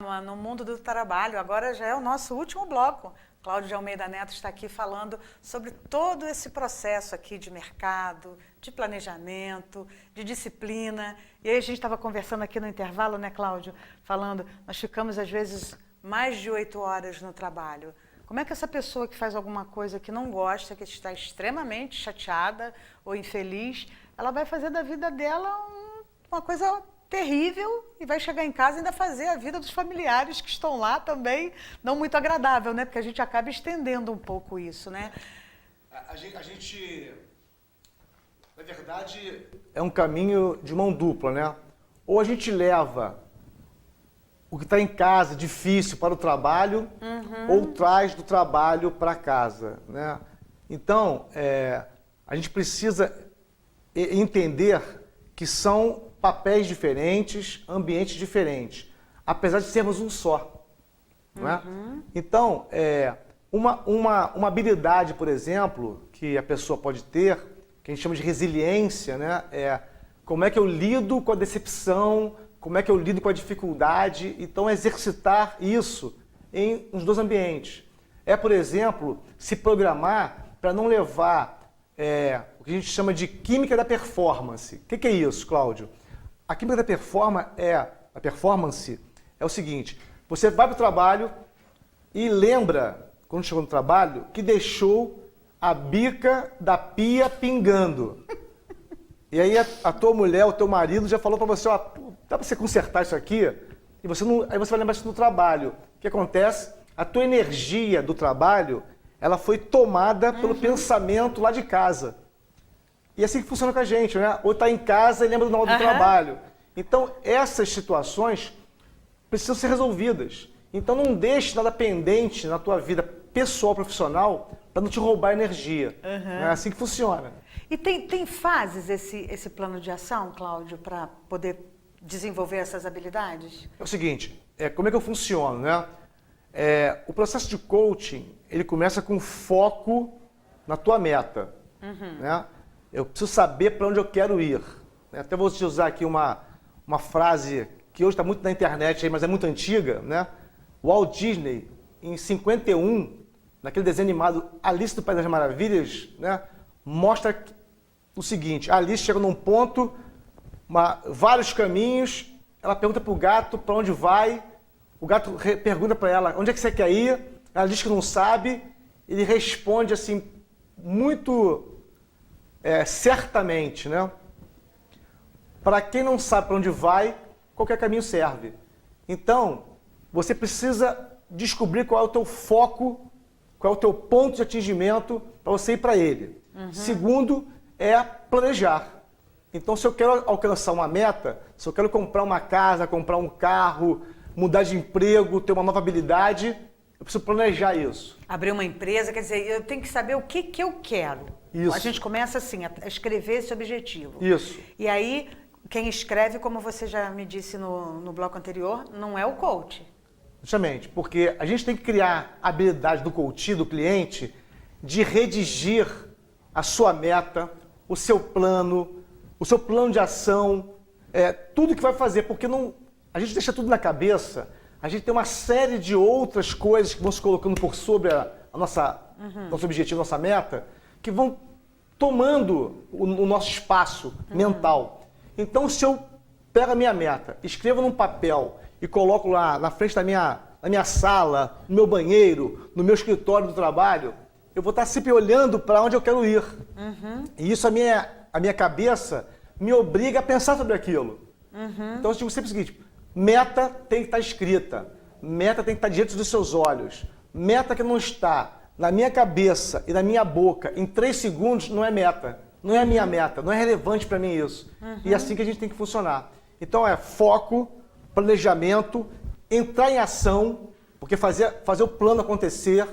No mundo do trabalho. Agora já é o nosso último bloco. Cláudio de Almeida Neto está aqui falando sobre todo esse processo aqui de mercado, de planejamento, de disciplina. E aí a gente estava conversando aqui no intervalo, né, Cláudio? Falando, nós ficamos às vezes mais de 8 horas no trabalho. Como é que essa pessoa que faz alguma coisa que não gosta, que está extremamente chateada ou infeliz, ela vai fazer da vida dela uma coisa terrível e vai chegar em casa e ainda fazer a vida dos familiares que estão lá também não muito agradável, né? Porque a gente acaba estendendo um pouco isso, né? A gente, na verdade, é um caminho de mão dupla, né? Ou a gente leva o que está em casa difícil para o trabalho, ou traz do trabalho para casa, né? Então, a gente precisa entender que são papéis diferentes, ambientes diferentes, apesar de sermos um só. Não é? Então, uma habilidade, por exemplo, que a pessoa pode ter, que a gente chama de resiliência, né? Como é que eu lido com a decepção, como é que eu lido com a dificuldade. Então, exercitar isso nos dois ambientes. Por exemplo, se programar para não levar o que a gente chama de química da performance. O que é isso, Cláudio? A química da performance é o seguinte: você vai para o trabalho e lembra, quando chegou no trabalho, que deixou a bica da pia pingando. E aí a tua mulher, o teu marido já falou para você, ó, dá para você consertar isso aqui? E você não, aí você vai lembrar isso no trabalho. O que acontece? A tua energia do trabalho, ela foi tomada pelo pensamento lá de casa. E é assim que funciona com a gente, né? Ou está em casa e lembra do do trabalho. Então, essas situações precisam ser resolvidas. Então, não deixe nada pendente na tua vida pessoal, profissional, para não te roubar energia. É assim que funciona. E tem fases esse plano de ação, Cláudio, para poder desenvolver essas habilidades? É o seguinte, como é que eu funciono, né? O processo de coaching, ele começa com foco na tua meta, né? Eu preciso saber para onde eu quero ir. Até vou te usar aqui uma frase que hoje está muito na internet, mas é muito antiga, né? O Walt Disney, em 51, naquele desenho animado Alice no País das Maravilhas, né? Mostra o seguinte: a Alice chega num ponto, vários caminhos, ela pergunta para o gato para onde vai, o gato pergunta para ela onde é que você quer ir, ela diz que não sabe, ele responde assim, muito certamente, né? Para quem não sabe para onde vai, qualquer caminho serve. Então, você precisa descobrir qual é o teu foco, qual é o teu ponto de atingimento para você ir para ele. Segundo, planejar. Então, se eu quero alcançar uma meta, se eu quero comprar uma casa, comprar um carro, mudar de emprego, ter uma nova habilidade, eu preciso planejar isso. Abrir uma empresa, quer dizer, eu tenho que saber o que eu quero. Isso. A gente começa assim, a escrever esse objetivo. Isso. E aí, quem escreve, como você já me disse no bloco anterior, não é o coach. Justamente, porque a gente tem que criar a habilidade do coach, do cliente, de redigir a sua meta, o seu plano de ação, tudo que vai fazer, porque a gente deixa tudo na cabeça, a gente tem uma série de outras coisas que vão se colocando por sobre nosso objetivo, nossa meta, que vão tomando o nosso espaço mental. Então, se eu pego a minha meta, escrevo num papel e coloco lá na frente na minha sala, no meu banheiro, no meu escritório do trabalho, eu vou estar sempre olhando para onde eu quero ir. E isso, a minha cabeça me obriga a pensar sobre aquilo. Então, eu digo sempre o seguinte: meta tem que estar escrita, meta tem que estar diante dos seus olhos. Meta que não está na minha cabeça e na minha boca em 3 segundos não é meta. Não é a minha meta, não é relevante para mim isso. E é assim que a gente tem que funcionar. Então, foco, planejamento, entrar em ação, porque fazer o plano acontecer,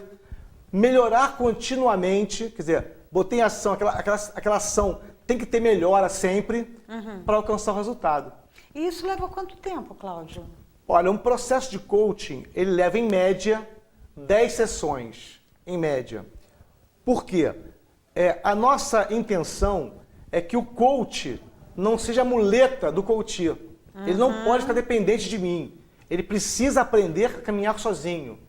melhorar continuamente, quer dizer, botei em ação, aquela ação tem que ter melhora sempre para alcançar o resultado. E isso leva quanto tempo, Cláudio? Olha, um processo de coaching, ele leva em média 10 sessões, em média. Por quê? A nossa intenção é que o coach não seja a muleta do coach. Ele não pode ficar dependente de mim. ele precisa aprender a caminhar sozinho.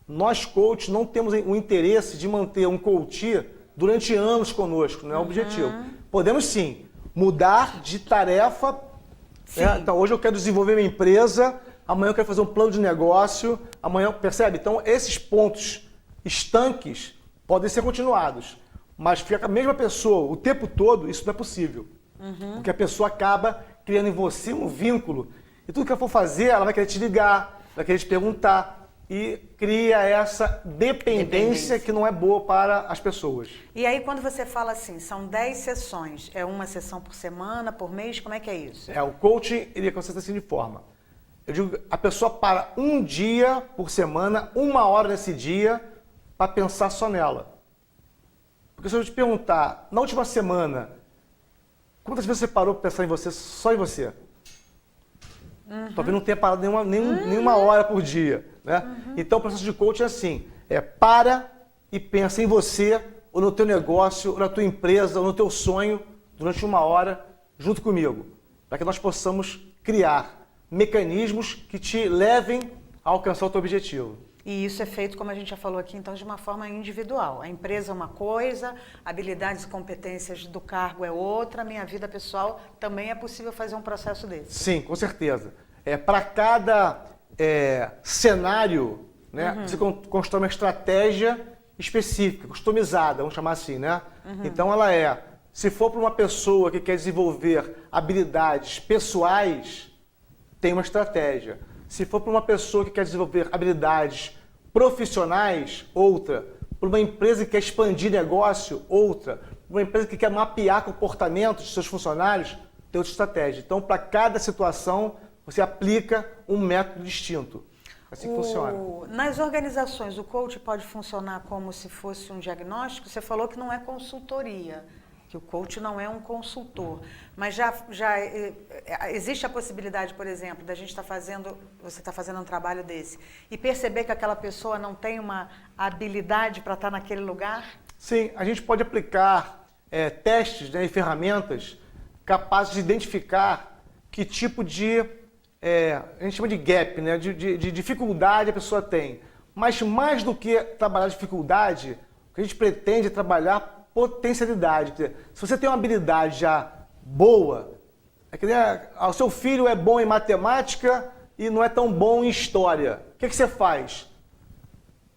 Nós, coaches, não temos o interesse de manter um coach durante anos conosco, não é o objetivo. Podemos sim mudar de tarefa. Né? Então, hoje eu quero desenvolver minha empresa, amanhã eu quero fazer um plano de negócio, amanhã, percebe? Então, esses pontos estanques podem ser continuados, mas ficar com a mesma pessoa o tempo todo, isso não é possível. Porque a pessoa acaba criando em você um vínculo e tudo que ela for fazer, ela vai querer te ligar, vai querer te perguntar e cria essa dependência que não é boa para as pessoas. E aí, quando você fala assim, são 10 sessões, é uma sessão por semana, por mês, como é que é isso? O coaching, ele consiste assim de forma. Eu digo, a pessoa para um dia por semana, 1 hora nesse dia, para pensar só nela. Porque se eu te perguntar, na última semana, quantas vezes você parou para pensar em você, só em você? Talvez não tenha parado nenhuma hora por dia. Né? Então o processo de coaching é assim, para e pensa em você, ou no teu negócio, ou na tua empresa, ou no teu sonho, durante 1 hora, junto comigo. Para que nós possamos criar mecanismos que te levem a alcançar o teu objetivo. E isso é feito, como a gente já falou aqui, então, de uma forma individual. A empresa é uma coisa, habilidades e competências do cargo é outra, a minha vida pessoal também é possível fazer um processo desse. Sim, com certeza. Para cada cenário, né, você constrói uma estratégia específica, customizada, vamos chamar assim, né? Então ela se for para uma pessoa que quer desenvolver habilidades pessoais, tem uma estratégia. Se for para uma pessoa que quer desenvolver habilidades profissionais, outra. Para uma empresa que quer expandir negócio, outra. Para uma empresa que quer mapear comportamentos de seus funcionários, tem outra estratégia. Então, para cada situação, você aplica um método distinto. Assim que funciona. Nas organizações, o coach pode funcionar como se fosse um diagnóstico? Você falou que não é consultoria, que o coach não é um consultor. Mas já existe a possibilidade, por exemplo, da gente você está fazendo um trabalho desse, e perceber que aquela pessoa não tem uma habilidade para estar naquele lugar? Sim, a gente pode aplicar testes, né, e ferramentas capazes de identificar que tipo de, a gente chama de gap, né, de dificuldade a pessoa tem. Mas mais do que trabalhar dificuldade, o que a gente pretende é trabalhar potencialidade. Quer dizer, se você tem uma habilidade já boa, o seu filho é bom em matemática e não é tão bom em história, o que você faz?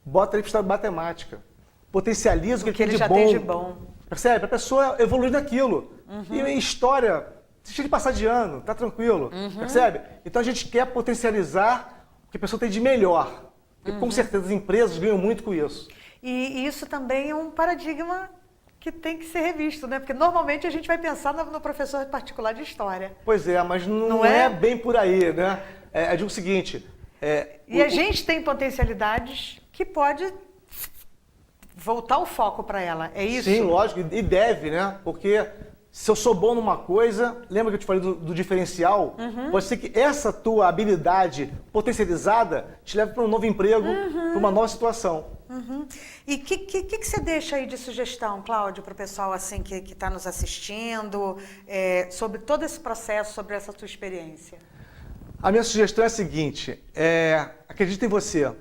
Bota ele para estudar matemática. Potencializa o que ele já tem de bom. Percebe? A pessoa evolui naquilo. E em história, deixa ele passar de ano, tá tranquilo. Percebe? Então a gente quer potencializar o que a pessoa tem de melhor. Porque com certeza as empresas ganham muito com isso. E isso também é um paradigma que tem que ser revisto, né? Porque normalmente a gente vai pensar no professor particular de história. Pois é, mas não é bem por aí, né? Eu digo o seguinte... a gente tem potencialidades que pode voltar o foco para ela, é isso? Sim, lógico, e deve, né? Porque se eu sou bom numa coisa, lembra que eu te falei do diferencial? Pode ser que essa tua habilidade potencializada te leve para um novo emprego, para uma nova situação. E o que você deixa aí de sugestão, Cláudio, para o pessoal assim, que está nos assistindo, sobre todo esse processo, sobre essa tua experiência? A minha sugestão é a seguinte, acredita em você.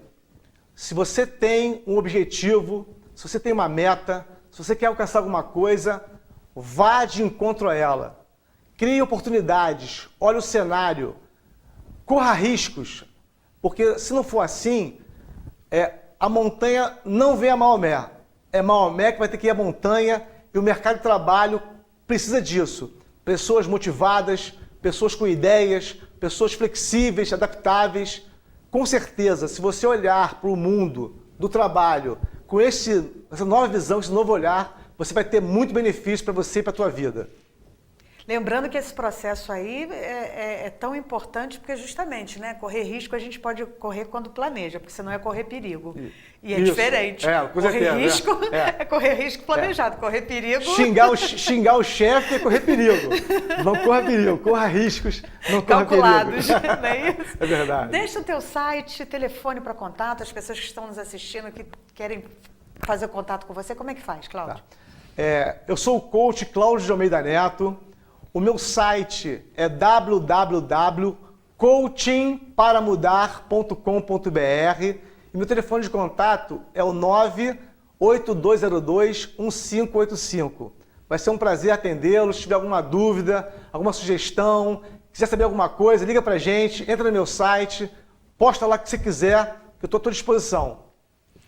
Se você tem um objetivo, se você tem uma meta, se você quer alcançar alguma coisa, vá de encontro a ela. Crie oportunidades, olhe o cenário, corra riscos, porque se não for assim, a montanha não vem a Maomé. É Maomé que vai ter que ir à montanha e o mercado de trabalho precisa disso. Pessoas motivadas, pessoas com ideias, pessoas flexíveis, adaptáveis. Com certeza, se você olhar para o mundo do trabalho com essa nova visão, esse novo olhar, você vai ter muito benefício para você e para a tua vida. Lembrando que esse processo aí é tão importante porque justamente, né, correr risco a gente pode correr quando planeja, porque senão é correr perigo. E é diferente. Correr risco é correr risco planejado, correr perigo... Xingar o chefe é correr perigo. Não corra perigo, corra riscos, não corra perigo. Calculados, não é isso? É verdade. Deixa o teu site, telefone para contato, as pessoas que estão nos assistindo, que querem fazer contato com você, como é que faz, Cláudio? Eu sou o coach Cláudio de Almeida Neto. O meu site é www.coachclaudio.com.br. coachingparamudar.com.br e meu telefone de contato é o 98202-1585. Vai ser um prazer atendê-los. Se tiver alguma dúvida, alguma sugestão, quiser saber alguma coisa, liga pra gente, entra no meu site, posta lá o que você quiser, que eu estou à tua disposição.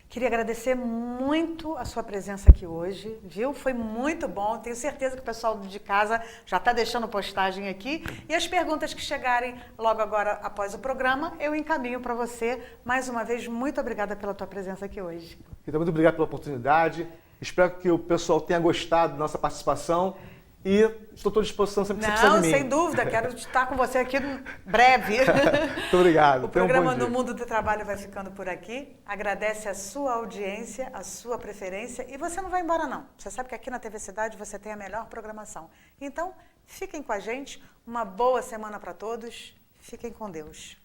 Queria agradecer muito a sua presença aqui hoje, viu? Foi muito bom. Tenho certeza que o pessoal de casa já está deixando postagem aqui. E as perguntas que chegarem logo agora após o programa, eu encaminho para você. Mais uma vez, muito obrigada pela tua presença aqui hoje. Então, muito obrigado pela oportunidade. Espero que o pessoal tenha gostado da nossa participação. E estou à tua disposição sempre que você precisar de mim. Não, sem dúvida. Quero estar com você aqui breve. Muito obrigado. O programa No Mundo do Trabalho vai ficando por aqui. Agradece a sua audiência, a sua preferência. E você não vai embora, não. Você sabe que aqui na TV Cidade você tem a melhor programação. Então, fiquem com a gente. Uma boa semana para todos. Fiquem com Deus.